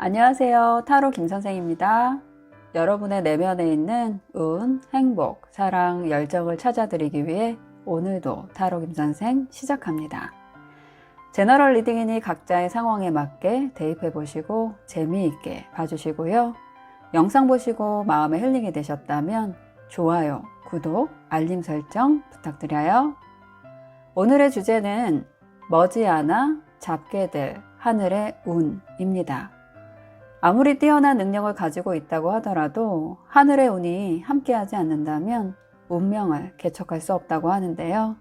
안녕하세요. 타로 김선생입니다. 여러분의 내면에 있는 운, 행복, 사랑, 열정을 찾아드리기 위해 오늘도 타로 김선생 시작합니다. 제너럴 리딩이니 각자의 상황에 맞게 대입해 보시고 재미있게 봐주시고요. 영상 보시고 마음에 힐링이 되셨다면 좋아요, 구독, 알림 설정 부탁드려요. 오늘의 주제는 머지않아 잡게 될 하늘의 운입니다. 아무리 뛰어난 능력을 가지고 있다고 하더라도 하늘의 운이 함께하지 않는다면 운명을 개척할 수 없다고 하는데요.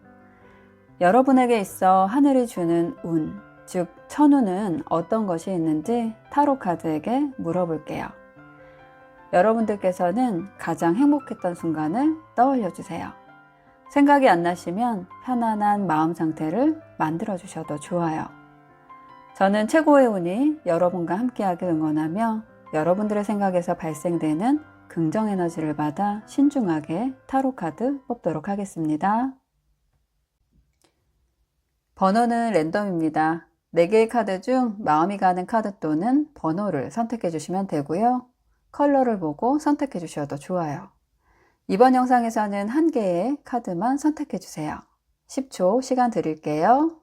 여러분에게 있어 하늘이 주는 운, 즉 천운은 어떤 것이 있는지 타로 카드에게 물어볼게요. 여러분들께서는 가장 행복했던 순간을 떠올려 주세요. 생각이 안 나시면 편안한 마음 상태를 만들어 주셔도 좋아요. 저는 최고의 운이 여러분과 함께하길 응원하며 여러분들의 생각에서 발생되는 긍정 에너지를 받아 신중하게 타로 카드 뽑도록 하겠습니다. 번호는 랜덤입니다. 4개의 카드 중 마음이 가는 카드 또는 번호를 선택해 주시면 되고요. 컬러를 보고 선택해 주셔도 좋아요. 이번 영상에서는 1개의 카드만 선택해 주세요. 10초 시간 드릴게요.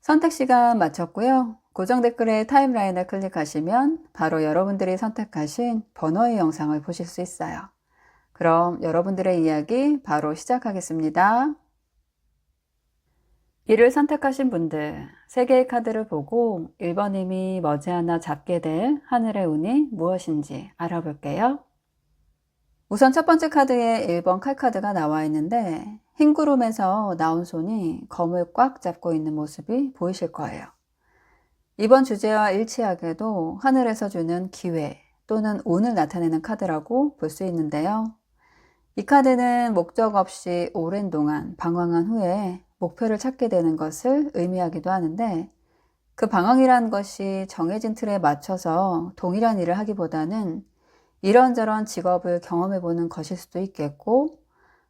선택 시간 마쳤고요. 고정 댓글의 타임라인을 클릭하시면 바로 여러분들이 선택하신 번호의 영상을 보실 수 있어요. 그럼 여러분들의 이야기 바로 시작하겠습니다. 1을 선택하신 분들, 3개의 카드를 보고 1번님이 머지않아 잡게 될 하늘의 운이 무엇인지 알아볼게요. 우선 첫 번째 카드에 1번 칼카드가 나와 있는데 흰 구름에서 나온 손이 검을 꽉 잡고 있는 모습이 보이실 거예요. 이번 주제와 일치하게도 하늘에서 주는 기회 또는 운을 나타내는 카드라고 볼 수 있는데요. 이 카드는 목적 없이 오랜 동안 방황한 후에 목표를 찾게 되는 것을 의미하기도 하는데 그 방황이란 것이 정해진 틀에 맞춰서 동일한 일을 하기보다는 이런저런 직업을 경험해보는 것일 수도 있겠고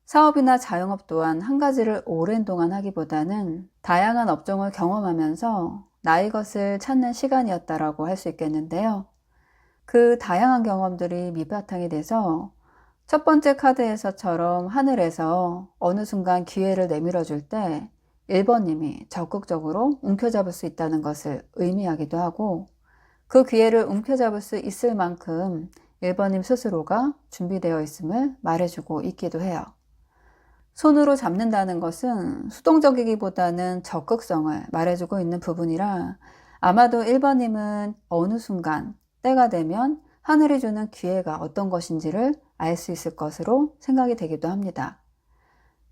사업이나 자영업 또한 한 가지를 오랜 동안 하기보다는 다양한 업종을 경험하면서 나의 것을 찾는 시간이었다라고 할 수 있겠는데요. 그 다양한 경험들이 밑바탕이 돼서 첫 번째 카드에서처럼 하늘에서 어느 순간 기회를 내밀어 줄 때 1번님이 적극적으로 움켜잡을 수 있다는 것을 의미하기도 하고 그 기회를 움켜잡을 수 있을 만큼 1번님 스스로가 준비되어 있음을 말해주고 있기도 해요. 손으로 잡는다는 것은 수동적이기보다는 적극성을 말해주고 있는 부분이라 아마도 1번님은 어느 순간 때가 되면 하늘이 주는 기회가 어떤 것인지를 알 수 있을 것으로 생각이 되기도 합니다.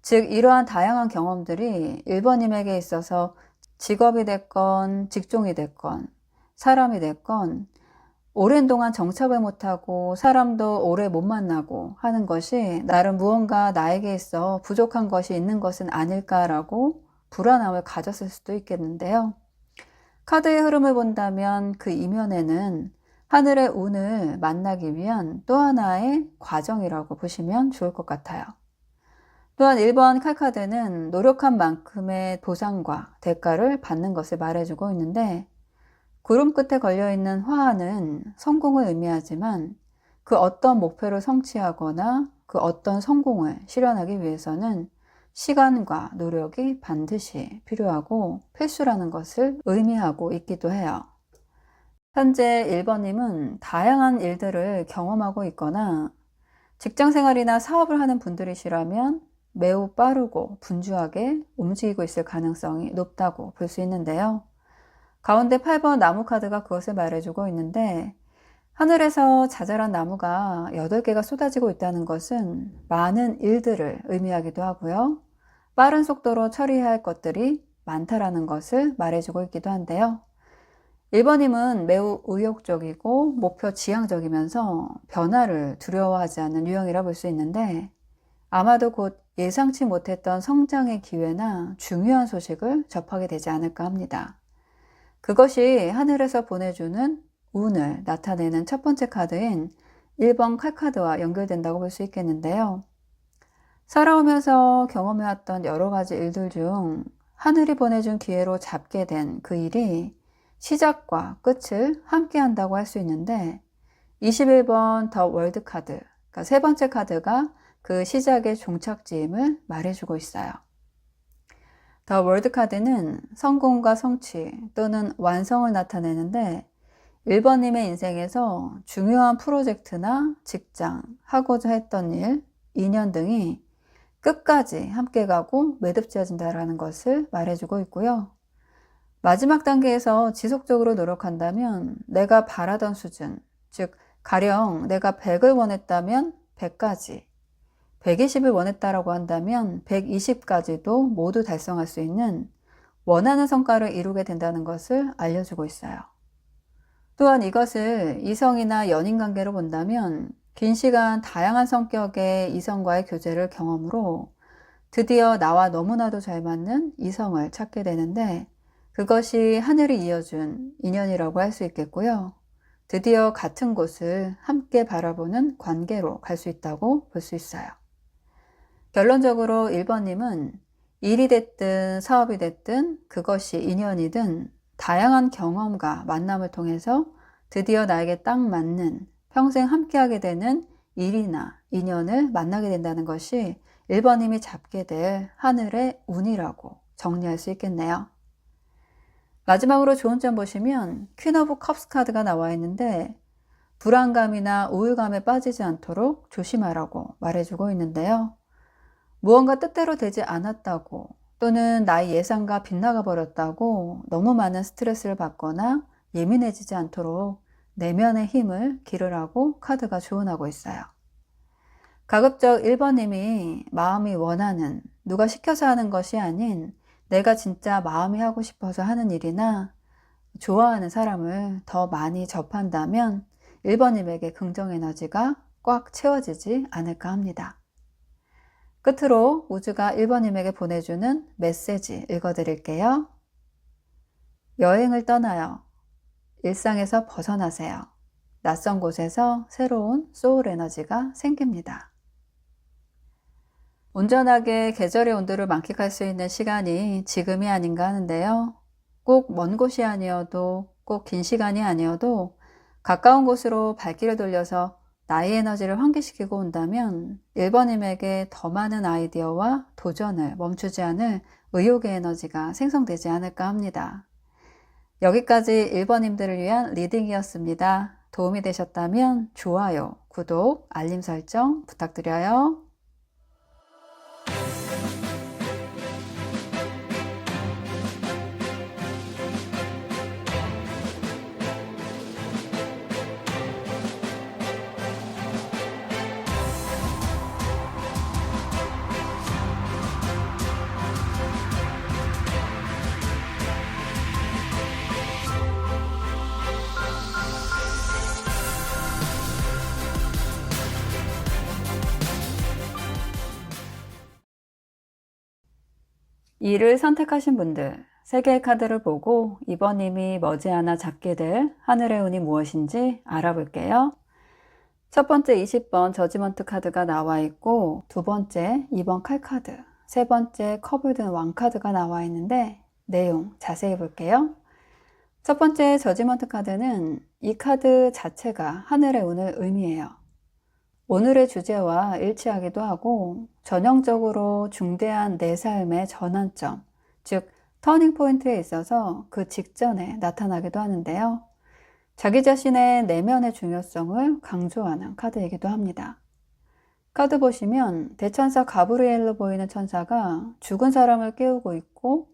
즉 이러한 다양한 경험들이 1번님에게 있어서 직업이 됐건 직종이 됐건 사람이 됐건 오랜 동안 정착을 못하고 사람도 오래 못 만나고 하는 것이 나름 무언가 나에게 있어 부족한 것이 있는 것은 아닐까라고 불안함을 가졌을 수도 있겠는데요. 카드의 흐름을 본다면 그 이면에는 하늘의 운을 만나기 위한 또 하나의 과정이라고 보시면 좋을 것 같아요. 또한 1번 칼카드는 노력한 만큼의 보상과 대가를 받는 것을 말해주고 있는데 구름 끝에 걸려있는 화환은 성공을 의미하지만 그 어떤 목표를 성취하거나 그 어떤 성공을 실현하기 위해서는 시간과 노력이 반드시 필요하고 필수라는 것을 의미하고 있기도 해요. 현재 1번님은 다양한 일들을 경험하고 있거나 직장생활이나 사업을 하는 분들이시라면 매우 빠르고 분주하게 움직이고 있을 가능성이 높다고 볼 수 있는데요. 가운데 8번 나무 카드가 그것을 말해주고 있는데 하늘에서 자잘한 나무가 8개가 쏟아지고 있다는 것은 많은 일들을 의미하기도 하고요. 빠른 속도로 처리해야 할 것들이 많다라는 것을 말해주고 있기도 한데요. 1번님은 매우 의욕적이고 목표 지향적이면서 변화를 두려워하지 않는 유형이라 볼 수 있는데 아마도 곧 예상치 못했던 성장의 기회나 중요한 소식을 접하게 되지 않을까 합니다. 그것이 하늘에서 보내주는 운을 나타내는 첫 번째 카드인 1번 칼카드와 연결된다고 볼 수 있겠는데요. 살아오면서 경험해왔던 여러 가지 일들 중 하늘이 보내준 기회로 잡게 된 그 일이 시작과 끝을 함께 한다고 할 수 있는데 21번 더 월드 카드, 그러니까 세 번째 카드가 그 시작의 종착지임을 말해주고 있어요. 더 월드 카드는 성공과 성취 또는 완성을 나타내는데 1번님의 인생에서 중요한 프로젝트나 직장, 하고자 했던 일, 인연 등이 끝까지 함께 가고 매듭지어진다는 것을 말해주고 있고요. 마지막 단계에서 지속적으로 노력한다면 내가 바라던 수준, 즉 가령 내가 100을 원했다면 100까지, 120을 원했다라고 한다면 120까지도 모두 달성할 수 있는 원하는 성과를 이루게 된다는 것을 알려주고 있어요. 또한 이것을 이성이나 연인 관계로 본다면 긴 시간 다양한 성격의 이성과의 교제를 경험으로 드디어 나와 너무나도 잘 맞는 이성을 찾게 되는데 그것이 하늘이 이어준 인연이라고 할 수 있겠고요. 드디어 같은 곳을 함께 바라보는 관계로 갈 수 있다고 볼 수 있어요. 결론적으로 1번님은 일이 됐든 사업이 됐든 그것이 인연이든 다양한 경험과 만남을 통해서 드디어 나에게 딱 맞는 평생 함께하게 되는 일이나 인연을 만나게 된다는 것이 1번님이 잡게 될 하늘의 운이라고 정리할 수 있겠네요. 마지막으로 좋은 점 보시면 퀸 오브 컵스 카드가 나와 있는데 불안감이나 우울감에 빠지지 않도록 조심하라고 말해주고 있는데요. 무언가 뜻대로 되지 않았다고 또는 나의 예상과 빗나가 버렸다고 너무 많은 스트레스를 받거나 예민해지지 않도록 내면의 힘을 기르라고 카드가 조언하고 있어요. 가급적 1번님이 마음이 원하는, 누가 시켜서 하는 것이 아닌 내가 진짜 마음이 하고 싶어서 하는 일이나 좋아하는 사람을 더 많이 접한다면 1번님에게 긍정 에너지가 꽉 채워지지 않을까 합니다. 끝으로 우주가 1번님에게 보내주는 메시지 읽어드릴게요. 여행을 떠나요. 일상에서 벗어나세요. 낯선 곳에서 새로운 소울 에너지가 생깁니다. 온전하게 계절의 온도를 만끽할 수 있는 시간이 지금이 아닌가 하는데요. 꼭 먼 곳이 아니어도 꼭 긴 시간이 아니어도 가까운 곳으로 발길을 돌려서 나의 에너지를 환기시키고 온다면 1번님에게 더 많은 아이디어와 도전을 멈추지 않을 의욕의 에너지가 생성되지 않을까 합니다. 여기까지 1번님들을 위한 리딩이었습니다. 도움이 되셨다면 좋아요, 구독, 알림 설정 부탁드려요. 이를 선택하신 분들, 3개의 카드를 보고 2번님이 머지않아 잡게 될 하늘의 운이 무엇인지 알아볼게요. 첫 번째 20번 저지먼트 카드가 나와 있고 두 번째 2번 칼카드, 세 번째 컵을 든 왕카드가 나와 있는데 내용 자세히 볼게요. 첫 번째 저지먼트 카드는 이 카드 자체가 하늘의 운을 의미해요. 오늘의 주제와 일치하기도 하고 전형적으로 중대한 내 삶의 전환점, 즉 터닝 포인트에 있어서 그 직전에 나타나기도 하는데요. 자기 자신의 내면의 중요성을 강조하는 카드이기도 합니다. 카드 보시면 대천사 가브리엘로 보이는 천사가 죽은 사람을 깨우고 있고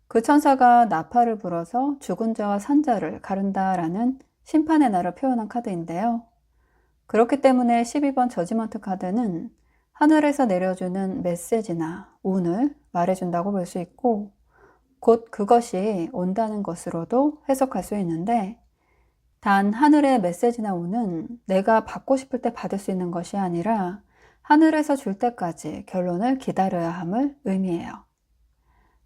그 천사가 나팔을 불어서 죽은 자와 산 자를 가른다라는 심판의 날을 표현한 카드인데요. 그렇기 때문에 12번 저지먼트 카드는 하늘에서 내려주는 메시지나 운을 말해준다고 볼 수 있고 곧 그것이 온다는 것으로도 해석할 수 있는데 단 하늘의 메시지나 운은 내가 받고 싶을 때 받을 수 있는 것이 아니라 하늘에서 줄 때까지 결론을 기다려야 함을 의미해요.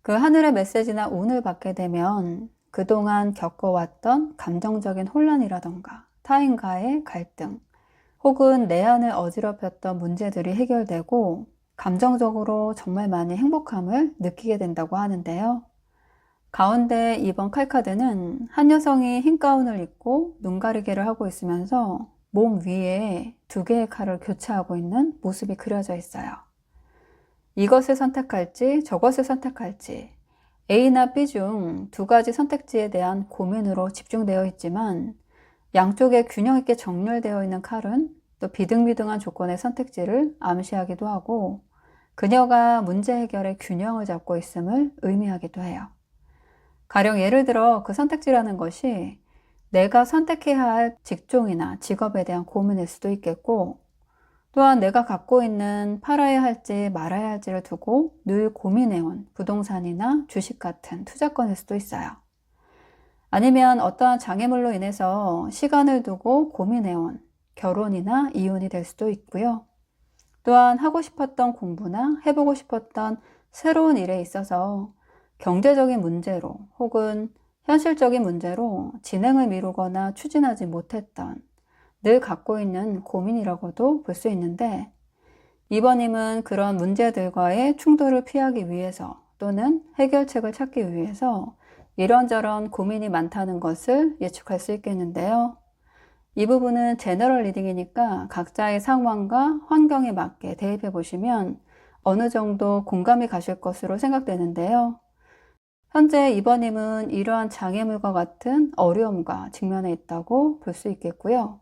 그 하늘의 메시지나 운을 받게 되면 그동안 겪어왔던 감정적인 혼란이라던가 타인과의 갈등, 혹은 내 안을 어지럽혔던 문제들이 해결되고 감정적으로 정말 많이 행복함을 느끼게 된다고 하는데요. 가운데 2번 칼카드는 한 여성이 흰 가운을 입고 눈 가리개를 하고 있으면서 몸 위에 2개의 칼을 교차하고 있는 모습이 그려져 있어요. 이것을 선택할지 저것을 선택할지 A나 B 중 2가지 선택지에 대한 고민으로 집중되어 있지만 양쪽에 균형 있게 정렬되어 있는 칼은 또 비등비등한 조건의 선택지를 암시하기도 하고 그녀가 문제 해결의 균형을 잡고 있음을 의미하기도 해요. 가령 예를 들어 그 선택지라는 것이 내가 선택해야 할 직종이나 직업에 대한 고민일 수도 있겠고 또한 내가 갖고 있는 팔아야 할지 말아야 할지를 두고 늘 고민해온 부동산이나 주식 같은 투자건일 수도 있어요. 아니면 어떠한 장애물로 인해서 시간을 두고 고민해온 결혼이나 이혼이 될 수도 있고요. 또한 하고 싶었던 공부나 해보고 싶었던 새로운 일에 있어서 경제적인 문제로 혹은 현실적인 문제로 진행을 미루거나 추진하지 못했던 늘 갖고 있는 고민이라고도 볼 수 있는데 이번님은 그런 문제들과의 충돌을 피하기 위해서 또는 해결책을 찾기 위해서 이런저런 고민이 많다는 것을 예측할 수 있겠는데요. 이 부분은 제너럴 리딩이니까 각자의 상황과 환경에 맞게 대입해 보시면 어느 정도 공감이 가실 것으로 생각되는데요. 현재 이번님은 이러한 장애물과 같은 어려움과 직면해 있다고 볼 수 있겠고요.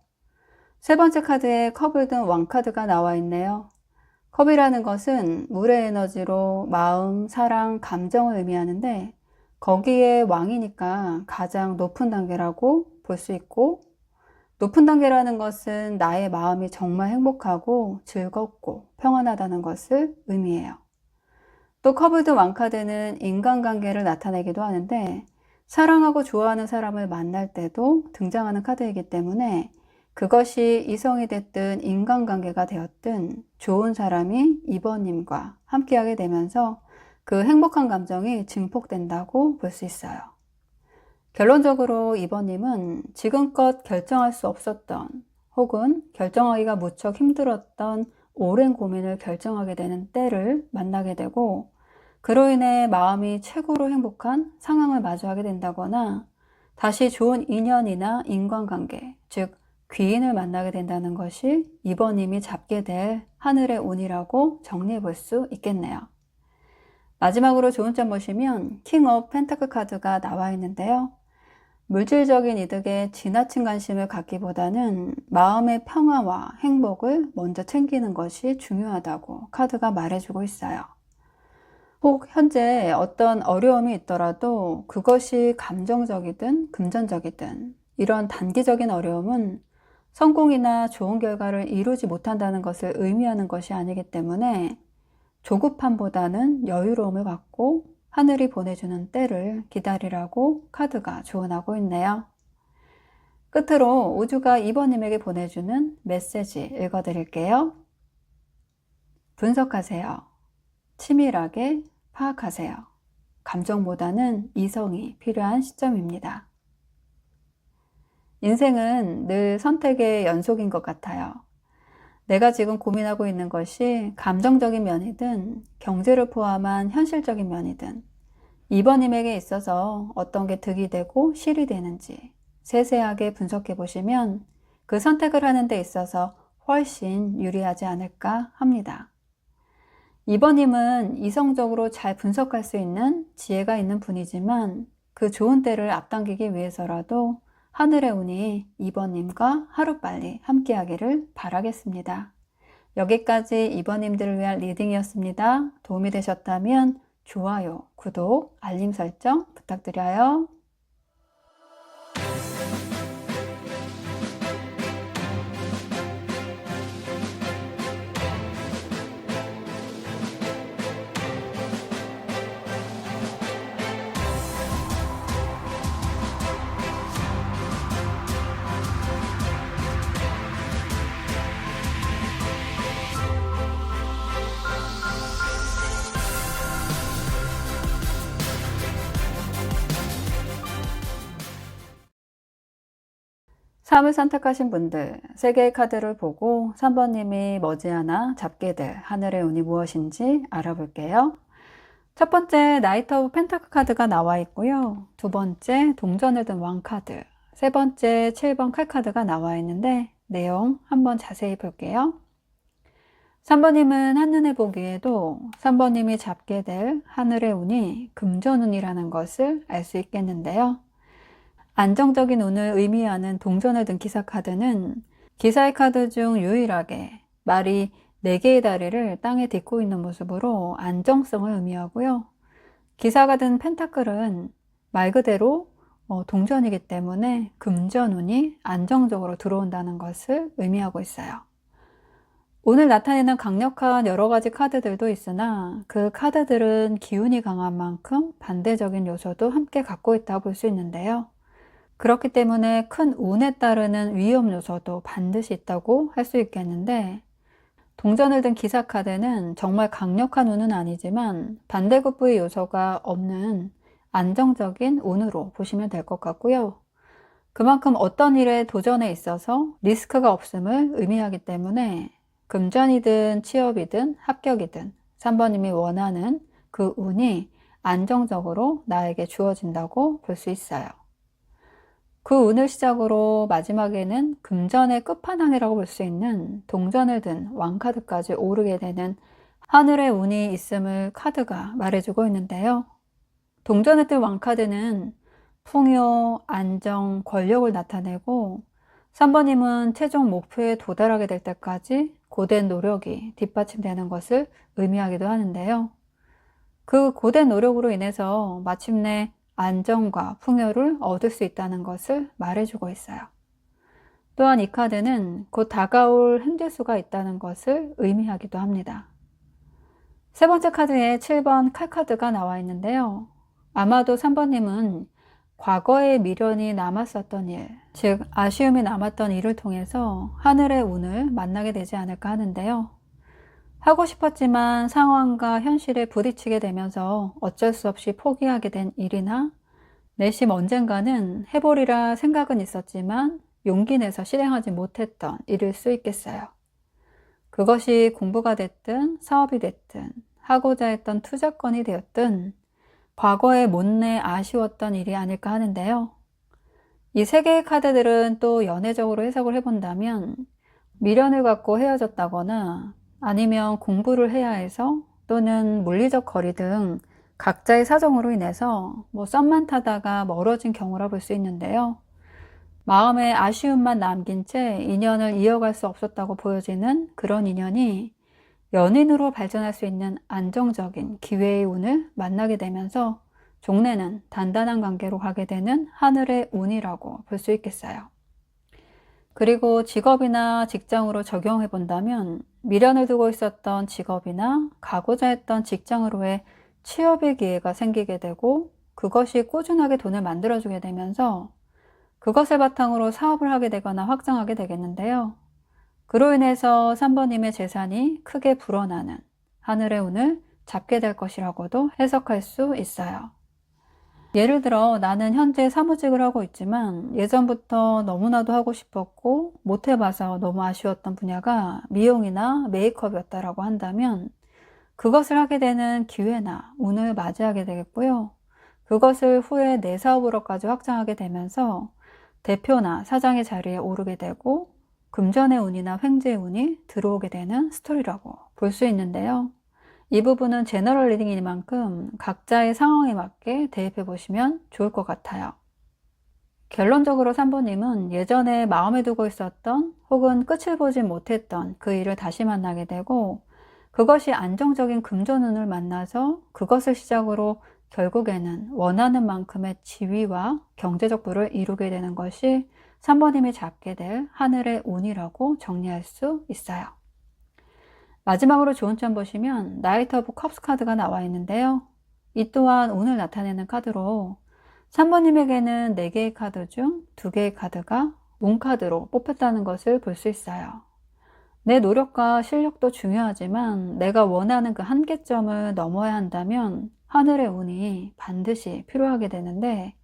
3번째 카드에 컵을 든 왕카드가 나와 있네요. 컵이라는 것은 물의 에너지로 마음, 사랑, 감정을 의미하는데 거기에 왕이니까 가장 높은 단계라고 볼 수 있고 높은 단계라는 것은 나의 마음이 정말 행복하고 즐겁고 평안하다는 것을 의미해요. 또 컵을 든 왕카드는 인간관계를 나타내기도 하는데 사랑하고 좋아하는 사람을 만날 때도 등장하는 카드이기 때문에 그것이 이성이 됐든 인간관계가 되었든 좋은 사람이 이번님과 함께하게 되면서 그 행복한 감정이 증폭된다고 볼 수 있어요. 결론적으로 이번님은 지금껏 결정할 수 없었던 혹은 결정하기가 무척 힘들었던 오랜 고민을 결정하게 되는 때를 만나게 되고 그로 인해 마음이 최고로 행복한 상황을 마주하게 된다거나 다시 좋은 인연이나 인간관계, 즉 귀인을 만나게 된다는 것이 이번님이 잡게 될 하늘의 운이라고 정리해 볼 수 있겠네요. 마지막으로 좋은 점 보시면 킹 오브 펜타클 카드가 나와 있는데요. 물질적인 이득에 지나친 관심을 갖기보다는 마음의 평화와 행복을 먼저 챙기는 것이 중요하다고 카드가 말해주고 있어요. 혹 현재 어떤 어려움이 있더라도 그것이 감정적이든 금전적이든 이런 단기적인 어려움은 성공이나 좋은 결과를 이루지 못한다는 것을 의미하는 것이 아니기 때문에 조급함보다는 여유로움을 갖고 하늘이 보내주는 때를 기다리라고 카드가 조언하고 있네요. 끝으로 우주가 이번님에게 보내주는 메시지 읽어드릴게요. 분석하세요. 치밀하게 파악하세요. 감정보다는 이성이 필요한 시점입니다. 인생은 늘 선택의 연속인 것 같아요. 내가 지금 고민하고 있는 것이 감정적인 면이든 경제를 포함한 현실적인 면이든 이번님에게 있어서 어떤 게 득이 되고 실이 되는지 세세하게 분석해 보시면 그 선택을 하는 데 있어서 훨씬 유리하지 않을까 합니다. 이번님은 이성적으로 잘 분석할 수 있는 지혜가 있는 분이지만 그 좋은 때를 앞당기기 위해서라도 하늘의 운이 이번님과 하루빨리 함께하기를 바라겠습니다. 여기까지 이번님들을 위한 리딩이었습니다. 도움이 되셨다면 좋아요, 구독, 알림 설정 부탁드려요. 3을 선택하신 분들, 3개의 카드를 보고 3번님이 머지않아 잡게 될 하늘의 운이 무엇인지 알아볼게요. 첫 번째 나이트 오브 펜타클 카드가 나와 있고요. 두 번째 동전을 든 왕 카드, 세 번째 7번 칼 카드가 나와 있는데 내용 한번 자세히 볼게요. 3번님은 한눈에 보기에도 3번님이 잡게 될 하늘의 운이 금전운이라는 것을 알 수 있겠는데요. 안정적인 운을 의미하는 동전을 든 기사 카드는 기사의 카드 중 유일하게 말이 4개의 다리를 땅에 딛고 있는 모습으로 안정성을 의미하고요. 기사가 든 펜타클은 말 그대로 동전이기 때문에 금전운이 안정적으로 들어온다는 것을 의미하고 있어요. 오늘 나타내는 강력한 여러 가지 카드들도 있으나 그 카드들은 기운이 강한 만큼 반대적인 요소도 함께 갖고 있다고 볼 수 있는데요. 그렇기 때문에 큰 운에 따르는 위험 요소도 반드시 있다고 할 수 있겠는데 동전을 든 기사 카드는 정말 강력한 운은 아니지만 반대급부의 요소가 없는 안정적인 운으로 보시면 될 것 같고요. 그만큼 어떤 일에 도전에 있어서 리스크가 없음을 의미하기 때문에 금전이든 취업이든 합격이든 3번님이 원하는 그 운이 안정적으로 나에게 주어진다고 볼 수 있어요. 그 운을 시작으로 마지막에는 금전의 끝판왕이라고 볼 수 있는 동전을 든 왕카드까지 오르게 되는 하늘의 운이 있음을 카드가 말해주고 있는데요. 동전을 든 왕카드는 풍요, 안정, 권력을 나타내고 3번님은 최종 목표에 도달하게 될 때까지 고된 노력이 뒷받침되는 것을 의미하기도 하는데요. 그 고된 노력으로 인해서 마침내 안정과 풍요를 얻을 수 있다는 것을 말해주고 있어요. 또한 이 카드는 곧 다가올 행재수가 있다는 것을 의미하기도 합니다. 세 번째 카드에 7번 칼 카드가 나와 있는데요. 아마도 3번님은 과거의 미련이 남았었던 일, 즉 아쉬움이 남았던 일을 통해서 하늘의 운을 만나게 되지 않을까 하는데요. 하고 싶었지만 상황과 현실에 부딪히게 되면서 어쩔 수 없이 포기하게 된 일이나 내심 언젠가는 해보리라 생각은 있었지만 용기 내서 실행하지 못했던 일일 수 있겠어요. 그것이 공부가 됐든 사업이 됐든 하고자 했던 투자건이 되었든 과거에 못내 아쉬웠던 일이 아닐까 하는데요. 이 3개의 카드들은 또 연애적으로 해석을 해본다면 미련을 갖고 헤어졌다거나 아니면 공부를 해야 해서 또는 물리적 거리 등 각자의 사정으로 인해서 썸만 타다가 멀어진 경우라 볼 수 있는데요. 마음에 아쉬움만 남긴 채 인연을 이어갈 수 없었다고 보여지는 그런 인연이 연인으로 발전할 수 있는 안정적인 기회의 운을 만나게 되면서 종래는 단단한 관계로 가게 되는 하늘의 운이라고 볼 수 있겠어요. 그리고 직업이나 직장으로 적용해 본다면 미련을 두고 있었던 직업이나 가고자 했던 직장으로의 취업의 기회가 생기게 되고 그것이 꾸준하게 돈을 만들어주게 되면서 그것을 바탕으로 사업을 하게 되거나 확장하게 되겠는데요. 그로 인해서 3번님의 재산이 크게 불어나는 하늘의 운을 잡게 될 것이라고도 해석할 수 있어요. 예를 들어 나는 현재 사무직을 하고 있지만 예전부터 너무나도 하고 싶었고 못 해봐서 너무 아쉬웠던 분야가 미용이나 메이크업이었다라고 한다면 그것을 하게 되는 기회나 운을 맞이하게 되겠고요. 그것을 후에 내 사업으로까지 확장하게 되면서 대표나 사장의 자리에 오르게 되고 금전의 운이나 횡재의 운이 들어오게 되는 스토리라고 볼 수 있는데요. 이 부분은 제너럴 리딩이니만큼 각자의 상황에 맞게 대입해 보시면 좋을 것 같아요. 결론적으로 3번님은 예전에 마음에 두고 있었던 혹은 끝을 보지 못했던 그 일을 다시 만나게 되고 그것이 안정적인 금전운을 만나서 그것을 시작으로 결국에는 원하는 만큼의 지위와 경제적 부를 이루게 되는 것이 3번님이 잡게 될 하늘의 운이라고 정리할 수 있어요. 마지막으로 좋은 점 보시면 나이트 오브 컵스 카드가 나와 있는데요. 이 또한 운을 나타내는 카드로 3번님에게는 4개의 카드 중 2개의 카드가 운 카드로 뽑혔다는 것을 볼 수 있어요. 내 노력과 실력도 중요하지만 내가 원하는 그 한계점을 넘어야 한다면 하늘의 운이 반드시 필요하게 되는데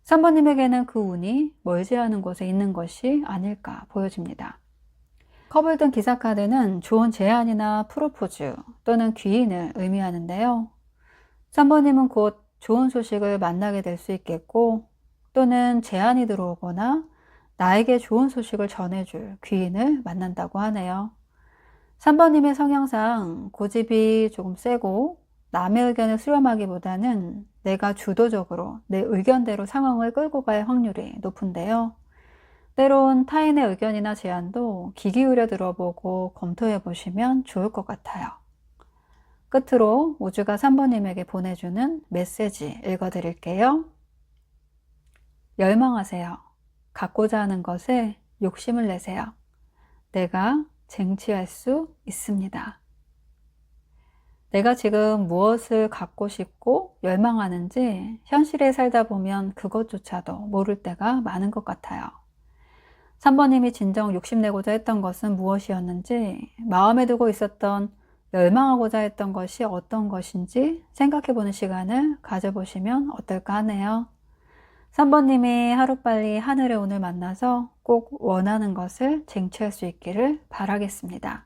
3번님에게는 그 운이 멀지 않은 곳에 있는 것이 아닐까 보여집니다. 컵을 든 기사 카드는 좋은 제안이나 프로포즈 또는 귀인을 의미하는데요. 3번님은 곧 좋은 소식을 만나게 될 수 있겠고, 또는 제안이 들어오거나 나에게 좋은 소식을 전해줄 귀인을 만난다고 하네요. 3번님의 성향상 고집이 조금 세고 남의 의견을 수렴하기보다는 내가 주도적으로 내 의견대로 상황을 끌고 갈 확률이 높은데요. 때론 타인의 의견이나 제안도 귀 기울여 들어보고 검토해 보시면 좋을 것 같아요. 끝으로 우주가 3번님에게 보내주는 메시지 읽어드릴게요. 열망하세요. 갖고자 하는 것에 욕심을 내세요. 내가 쟁취할 수 있습니다. 내가 지금 무엇을 갖고 싶고 열망하는지 현실에 살다 보면 그것조차도 모를 때가 많은 것 같아요. 3번님이 진정 욕심내고자 했던 것은 무엇이었는지, 마음에 두고 있었던 열망하고자 했던 것이 어떤 것인지 생각해보는 시간을 가져보시면 어떨까 하네요. 3번님이 하루빨리 하늘의 운을 만나서 꼭 원하는 것을 쟁취할 수 있기를 바라겠습니다.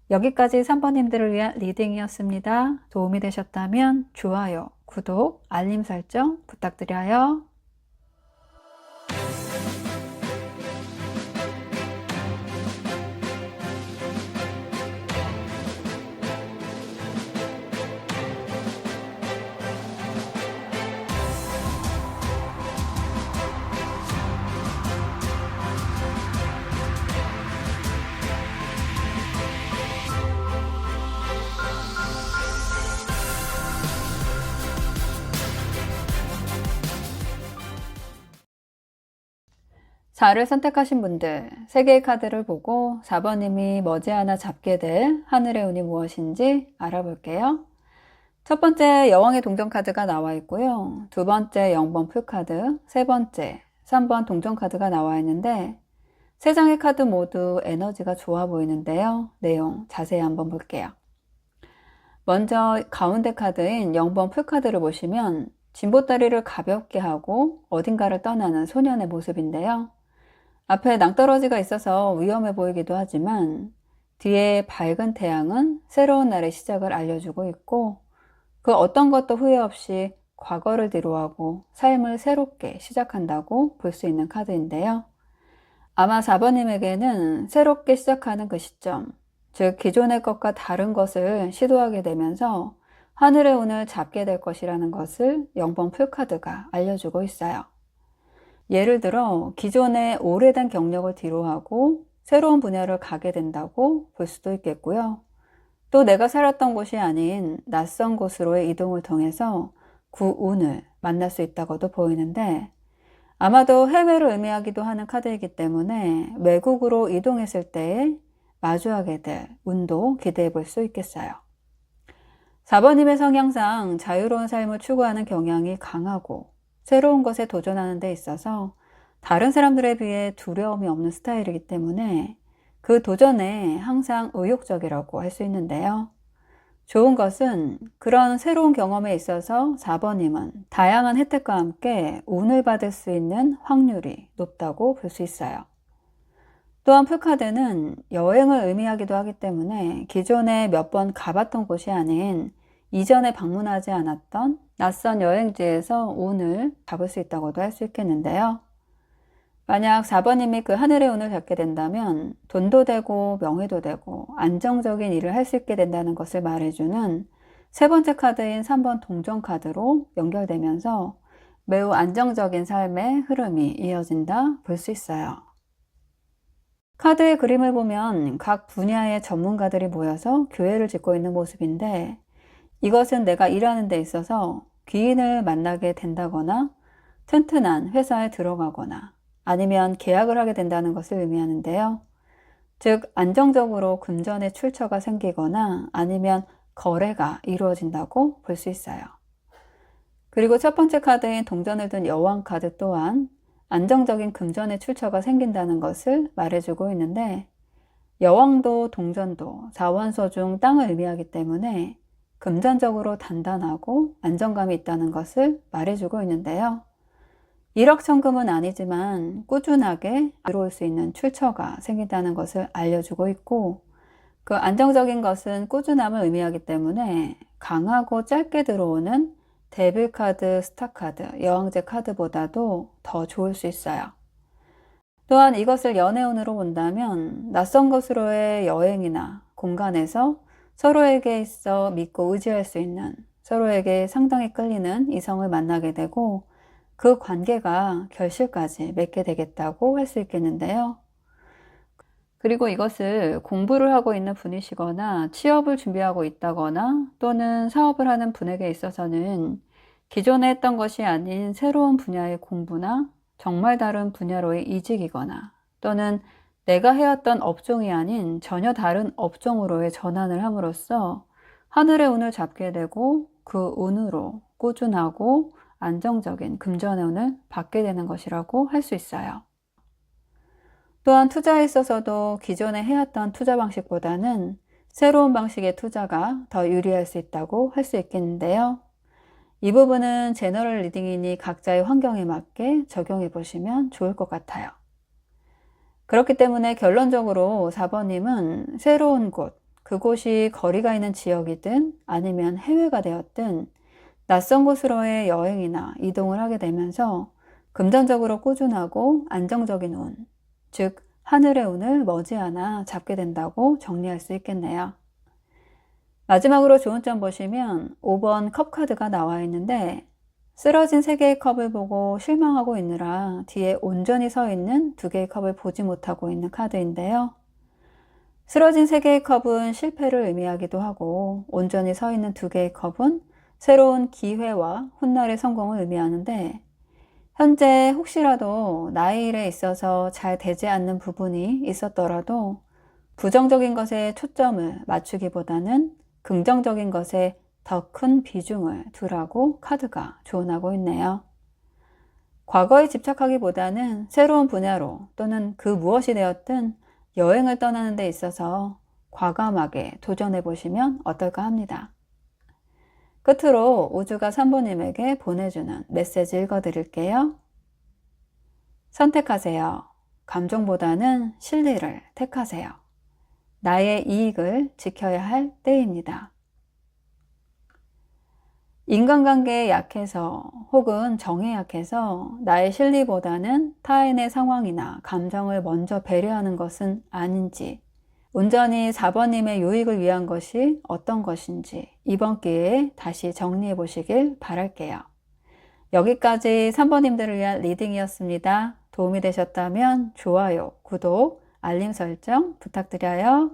여기까지 3번님들을 위한 리딩이었습니다. 도움이 되셨다면 좋아요, 구독, 알림 설정 부탁드려요. 자를 선택하신 분들, 3개의 카드를 보고 4번님이 머지않아 잡게 될 하늘의 운이 무엇인지 알아볼게요. 첫 번째 여왕의 동전 카드가 나와 있고요. 두 번째 0번 풀카드, 세 번째 3번 동전 카드가 나와 있는데 3장의 카드 모두 에너지가 좋아 보이는데요. 내용 자세히 한번 볼게요. 먼저 가운데 카드인 0번 풀카드를 보시면 진보다리를 가볍게 하고 어딘가를 떠나는 소년의 모습인데요. 앞에 낭떠러지가 있어서 위험해 보이기도 하지만 뒤에 밝은 태양은 새로운 날의 시작을 알려주고 있고, 그 어떤 것도 후회 없이 과거를 뒤로하고 삶을 새롭게 시작한다고 볼 수 있는 카드인데요. 아마 4번님에게는 새롭게 시작하는 그 시점, 즉 기존의 것과 다른 것을 시도하게 되면서 하늘의 운을 잡게 될 것이라는 것을 0번 풀카드가 알려주고 있어요. 예를 들어 기존의 오래된 경력을 뒤로하고 새로운 분야를 가게 된다고 볼 수도 있겠고요. 또 내가 살았던 곳이 아닌 낯선 곳으로의 이동을 통해서 그 운을 만날 수 있다고도 보이는데, 아마도 해외를 의미하기도 하는 카드이기 때문에 외국으로 이동했을 때에 마주하게 될 운도 기대해 볼 수 있겠어요. 4번님의 성향상 자유로운 삶을 추구하는 경향이 강하고 새로운 것에 도전하는 데 있어서 다른 사람들에 비해 두려움이 없는 스타일이기 때문에 그 도전에 항상 의욕적이라고 할 수 있는데요. 좋은 것은 그런 새로운 경험에 있어서 4번님은 다양한 혜택과 함께 운을 받을 수 있는 확률이 높다고 볼 수 있어요. 또한 풀카드는 여행을 의미하기도 하기 때문에 기존에 몇 번 가봤던 곳이 아닌 이전에 방문하지 않았던 낯선 여행지에서 운을 잡을 수 있다고도 할 수 있겠는데요. 만약 4번님이 그 하늘의 운을 잡게 된다면 돈도 되고 명예도 되고 안정적인 일을 할 수 있게 된다는 것을 말해주는 세 번째 카드인 3번 동전 카드로 연결되면서 매우 안정적인 삶의 흐름이 이어진다 볼 수 있어요. 카드의 그림을 보면 각 분야의 전문가들이 모여서 교회를 짓고 있는 모습인데, 이것은 내가 일하는 데 있어서 귀인을 만나게 된다거나 튼튼한 회사에 들어가거나 아니면 계약을 하게 된다는 것을 의미하는데요. 즉 안정적으로 금전의 출처가 생기거나 아니면 거래가 이루어진다고 볼 수 있어요. 그리고 첫 번째 카드인 동전을 든 여왕 카드 또한 안정적인 금전의 출처가 생긴다는 것을 말해주고 있는데, 여왕도 동전도 자원소 중 땅을 의미하기 때문에 금전적으로 단단하고 안정감이 있다는 것을 말해주고 있는데요. 일확천금은 아니지만 꾸준하게 들어올 수 있는 출처가 생긴다는 것을 알려주고 있고, 그 안정적인 것은 꾸준함을 의미하기 때문에 강하고 짧게 들어오는 데빌 카드, 스타 카드, 여왕제 카드보다도 더 좋을 수 있어요. 또한 이것을 연애운으로 본다면 낯선 곳으로의 여행이나 공간에서 서로에게 있어 믿고 의지할 수 있는, 서로에게 상당히 끌리는 이성을 만나게 되고 그 관계가 결실까지 맺게 되겠다고 할 수 있겠는데요. 그리고 이것을 공부를 하고 있는 분이시거나 취업을 준비하고 있다거나 또는 사업을 하는 분에게 있어서는 기존에 했던 것이 아닌 새로운 분야의 공부나 정말 다른 분야로의 이직이거나 또는 내가 해왔던 업종이 아닌 전혀 다른 업종으로의 전환을 함으로써 하늘의 운을 잡게 되고 그 운으로 꾸준하고 안정적인 금전의 운을 받게 되는 것이라고 할 수 있어요. 또한 투자에 있어서도 기존에 해왔던 투자 방식보다는 새로운 방식의 투자가 더 유리할 수 있다고 할 수 있겠는데요. 이 부분은 제너럴 리딩이니 각자의 환경에 맞게 적용해 보시면 좋을 것 같아요. 그렇기 때문에 결론적으로 4번님은 새로운 곳, 그곳이 거리가 있는 지역이든 아니면 해외가 되었든 낯선 곳으로의 여행이나 이동을 하게 되면서 금전적으로 꾸준하고 안정적인 운, 즉 하늘의 운을 머지않아 잡게 된다고 정리할 수 있겠네요. 마지막으로 좋은 점 보시면 5번 컵 카드가 나와 있는데 쓰러진 3개의 컵을 보고 실망하고 있느라 뒤에 온전히 서 있는 2개의 컵을 보지 못하고 있는 카드인데요. 쓰러진 3개의 컵은 실패를 의미하기도 하고 온전히 서 있는 2개의 컵은 새로운 기회와 훗날의 성공을 의미하는데 현재 혹시라도 나의 일에 있어서 잘 되지 않는 부분이 있었더라도 부정적인 것에 초점을 맞추기보다는 긍정적인 것에 더 큰 비중을 두라고 카드가 조언하고 있네요. 과거에 집착하기보다는 새로운 분야로 또는 그 무엇이 되었든 여행을 떠나는 데 있어서 과감하게 도전해 보시면 어떨까 합니다. 끝으로 우주가 3번님에게 보내주는 메시지 읽어드릴게요. 선택하세요. 감정보다는 진리를 택하세요. 나의 이익을 지켜야 할 때입니다. 인간관계에 약해서 혹은 정에 약해서 나의 실리보다는 타인의 상황이나 감정을 먼저 배려하는 것은 아닌지, 온전히 4번님의 유익을 위한 것이 어떤 것인지 이번 기회에 다시 정리해 보시길 바랄게요. 여기까지 3번님들을 위한 리딩이었습니다. 도움이 되셨다면 좋아요, 구독, 알림 설정 부탁드려요.